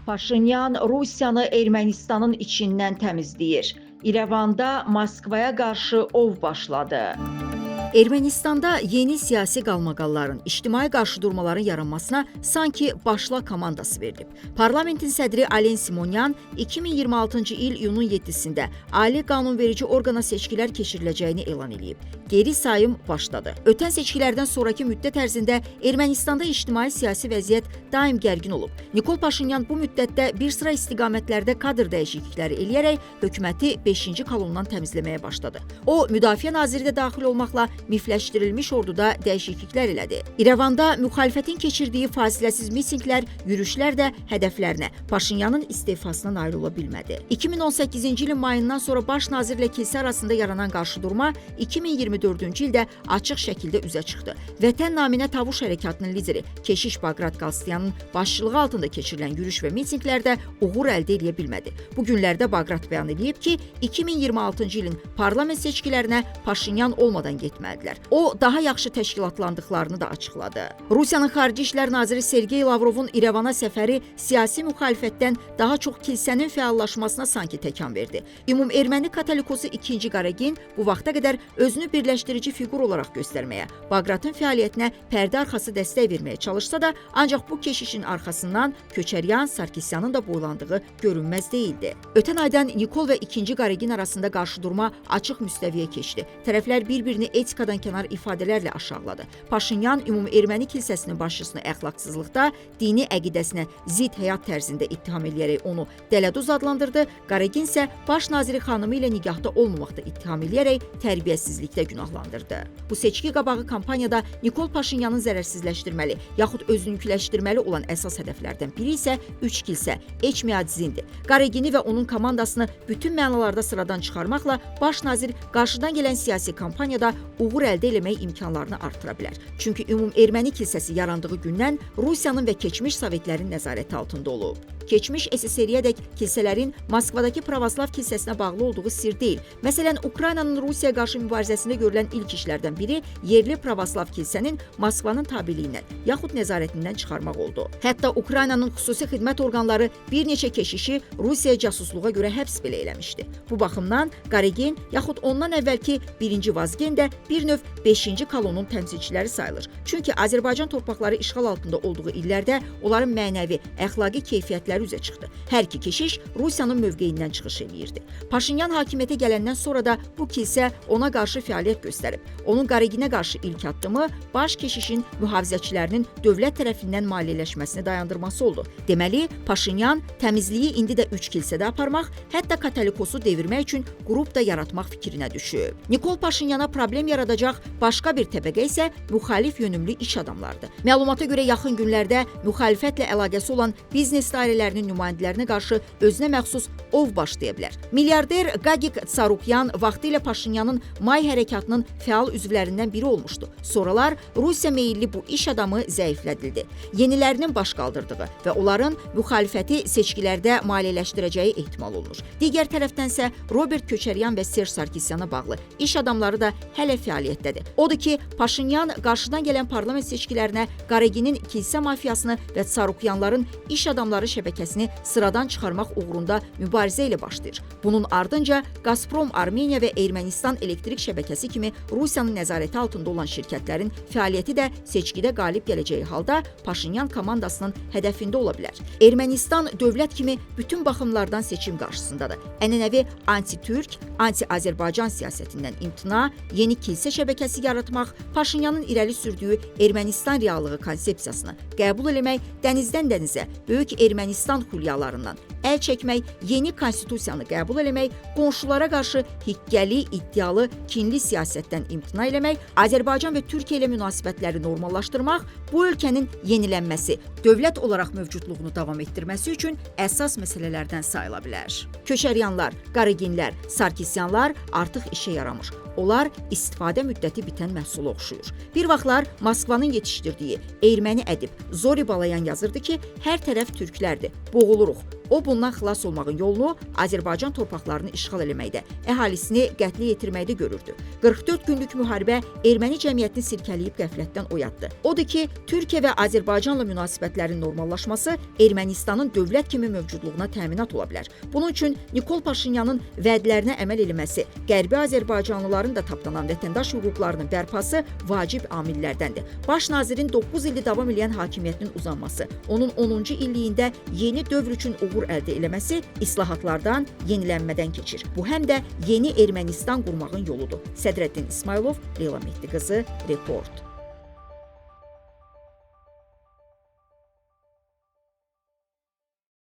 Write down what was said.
Paşinyan Rusiyanı Ermənistanın içindən təmizləyir. İrəvanda Moskvaya qarşı ov başladı. Ermənistanda yeni siyasi qalmaqalların, ictimai qarşıdurmaların yaranmasına sanki başla komandası verilib. Parlamentin sədri Alen Simonyan 2026-cı il iyunun 7-sində Ali qanunverici orqana seçkilər keçiriləcəyini elan edib. Geri sayım başladı. Ötən seçkilərdən sonraki müddət ərzində Ermənistanda ictimai-siyasi vəziyyət daim gərgin olub. Nikol Paşinyan bu müddətdə bir sıra istiqamətlərdə kadr dəyişiklikləri eləyərək hökuməti 5-ci kolondan təmizləməyə başladı. O, Müdafiə Naziri də daxil olmaqla mifləşdirilmiş orduda dəyişikliklər elədi. İrəvanda müxalifətin keçirdiyi fasiləsiz mitinqlər, yürüşlər də hədəflərinə Paşinyanın istefasına nail ola bilmədi. 2018-ci ilin mayından sonra baş nazirlə kilsə arasında yaranan qarşıdurma 2024-cü ildə açıq şəkildə üzə çıxdı. Vətən naminə Tavuş hərəkatının lideri Keşiş Baqrat Qalstyanın başçılığı altında keçirilən yürüş və mitinqlərdə uğur əldə edə bilmədi. Bu günlərdə Baqrat bəyan edib ki, 2026-cı ilin parlament seçkilərinə Paşinyan olmadan getməlidir. O, daha yaxşı təşkilatlandıqlarını da açıqladı. Rusiyanın Xarici İşlər Naziri Sergey Lavrovun İrəvana səfəri siyasi müxalifətdən daha çox kilsənin fəallaşmasına sanki təkan verdi. Ümum-erməni katolikosu 2. Qaragin bu vaxta qədər özünü birləşdirici fiqur olaraq göstərməyə, Baqratın fəaliyyətinə pərdə arxası dəstək verməyə çalışsa da, ancaq bu keşişin arxasından Köçəryan, Sarkisyanın da boylandığı görünməz deyildi. Ötən aydan Nikol və 2. Qaragin arasında qarşıdurma açıq müstəviyə keçdi. Tərəflər bir-birini etikadan kənar ifadələrlə aşağıladı. Paşinyan ümum-erməni kilsəsinin başçısını əxlaqsızlıqda, dini əqidəsinə zid həyat tərzində ittiham eləyərək onu dələduz adlandırdı. Qaragin isə baş naziri xanımı ilə nigahda olmamaqda ittiham eləyərək tərbiyəsizlikdə günahlandırdı. Bu seçki qabağı kampaniyada Nikol Paşinyanın zərərsizləşdirməli, yaxud özünüküləşdirməli olan əsas hədəflərdən biri isə 3 kilsə, Eçmiadzindir. Qaragini və onun komandasını bütün mənalarda sıradan çıxarmaqla baş nazir qarşıdan gələn siyasi kampaniyada uğur əldə eləmək imkanlarını artıra bilər. Çünki ümum-erməni kilsəsi yarandığı gündən Rusiyanın və keçmiş Sovetlərin nəzarəti altında olub. Keçmiş SSR-yədək kilsələrin Moskvadakı Pravoslav kilsəsinə bağlı olduğu sir deyil. Məsələn, Ukraynanın Rusiyaya qarşı mübarizəsində görülən ilk işlərdən biri yerli Pravoslav kilsənin Moskvanın tabiliyindən, yaxud nəzarətindən çıxarmaq oldu. Hətta Ukraynanın xüsusi xidmət orqanları bir neçə keşişi Rusiyaya casusluğa görə həbs belə eləmişdi. Bu baxımdan Qaragin, yaxud ondan əvvəlki 1-ci Vazgen də bir növ 5-ci kolonun təmsilçiləri sayılır. Çünki Azərbaycan torpaqları işğal altında olduğu illərdə onların mənəvi, əxlaqi keyfiyyətləri üzə çıxdı. Hər iki keşiş Rusiyanın mövqeyindən çıxış eləyirdi. Paşinyan hakimiyyətə gələndən sonra da bu kilsə ona qarşı fəaliyyət göstərib. Onun Qaraginə qarşı ilk addımı baş keşişin mühafizəçilərinin dövlət tərəfindən maliyyələşməsini dayandırması oldu. Deməli, Paşinyan təmizliyi indi də 3 kilsədə aparmaq, hətta katolikosu devirmək üçün qrup da yaratmaq fikrinə düşüb. Nikol Paşinyana problem yaradacaq başqa bir təbəqə isə müxalif yönümlü iş adamlarıdır. Məlumata görə yaxın günlərdə müxalifətlə əlaqəsi olan biznes dairələrinin nümayəndələrinə qarşı özünə məxsus ov başlaya bilər. Milyarder Gagik Tsarukyan vaxtilə Paşinyanın May hərəkatının fəal üzvlərindən biri olmuşdu. Sonralar Rusiya meyilli bu iş adamı zəiflədildi. Yenilərinin baş qaldırdığı və onların müxalifəti seçkilərdə maliyyələşdirəcəyi ehtimal olunur. Digər tərəfdənsə Robert Köçəryan və Serj Sarkisyana bağlı iş adamları da hələ fəaliyyətdədir. Odur ki, Paşinyan qarşıdan gələn parlament seçkilərinə Qaraginin kilsə mafiyasını və Tsarukyanların iş adamları şəbəkəsini sıradan çıxarmaq uğrunda mübarizə ilə başlayır. Bunun ardınca Gazprom Armeniya və Ermənistan elektrik şəbəkəsi kimi Rusiyanın nəzarəti altında olan şirkətlərin fəaliyyəti də seçkidə qalib gələcəyi halda Paşinyan komandasının hədəfində ola bilər. Ermənistan dövlət kimi bütün baxımlardan seçim qarşısındadır. Ənənəvi anti-Türk, anti-Azərbaycan siyasətindən imtina, yeni kilsə şəbəkəsi yaratmaq, Paşinyanın irəli sürdüyü Ermənistan reallığı konsepsiyasını qəbul eləmək, dənizdən dənizə, böyük Ermənistan xülyalarından əl çəkmək, yeni konstitusiyanı qəbul eləmək, qonşulara qarşı hikkəli, iddialı, kinli siyasətdən imtina eləmək, Azərbaycan və Türkiyə ilə münasibətləri normallaşdırmaq, bu ölkənin yenilənməsi, dövlət olaraq mövcudluğunu davam etdirməsi üçün əsas məsələlərdən sayıla bilər. Köçəryanlar, Qaraginlər, Sarkisyanlar artıq işə yaramır. Onlar istifadə müddəti bitən məhsula oxşuyur. Bir vaxtlar Moskvanın yetişdirdiyi erməni ədib Zori Balayan yazırdı ki, hər tərəf türklərdir, boğuluruq. O bundan xilas olmağın yolunu Azərbaycan torpaqlarını işğal eləməkdə, əhalisini qətlə yetirməkdə görürdü. 44 günlük müharibə erməni cəmiyyətini silkələyib qəflətdən oyatdı. Odur ki, Türkiyə və Azərbaycanla münasibətlərin normallaşması Ermənistanın dövlət kimi mövcudluğuna təminat ola bilər. Bunun üçün Nikol Paşinyanın vədlərinə əməl eləməsi, Qərbi Azərbaycanlıların da tapdanan vətəndaş hüquqlarının bərpası vacib amillərdəndir. Baş nazirin 9 ildir davam edən hakimiyyətinin uzanması, onun 10-cu illiyində yeni dövr üçün uğur əldə eləməsi islahatlardan, yenilənmədən keçir. Bu həm də yeni Ermənistan qurmağın yoludur. Sədrəddin İsmailov, Leyla Mehdi qızı, Report.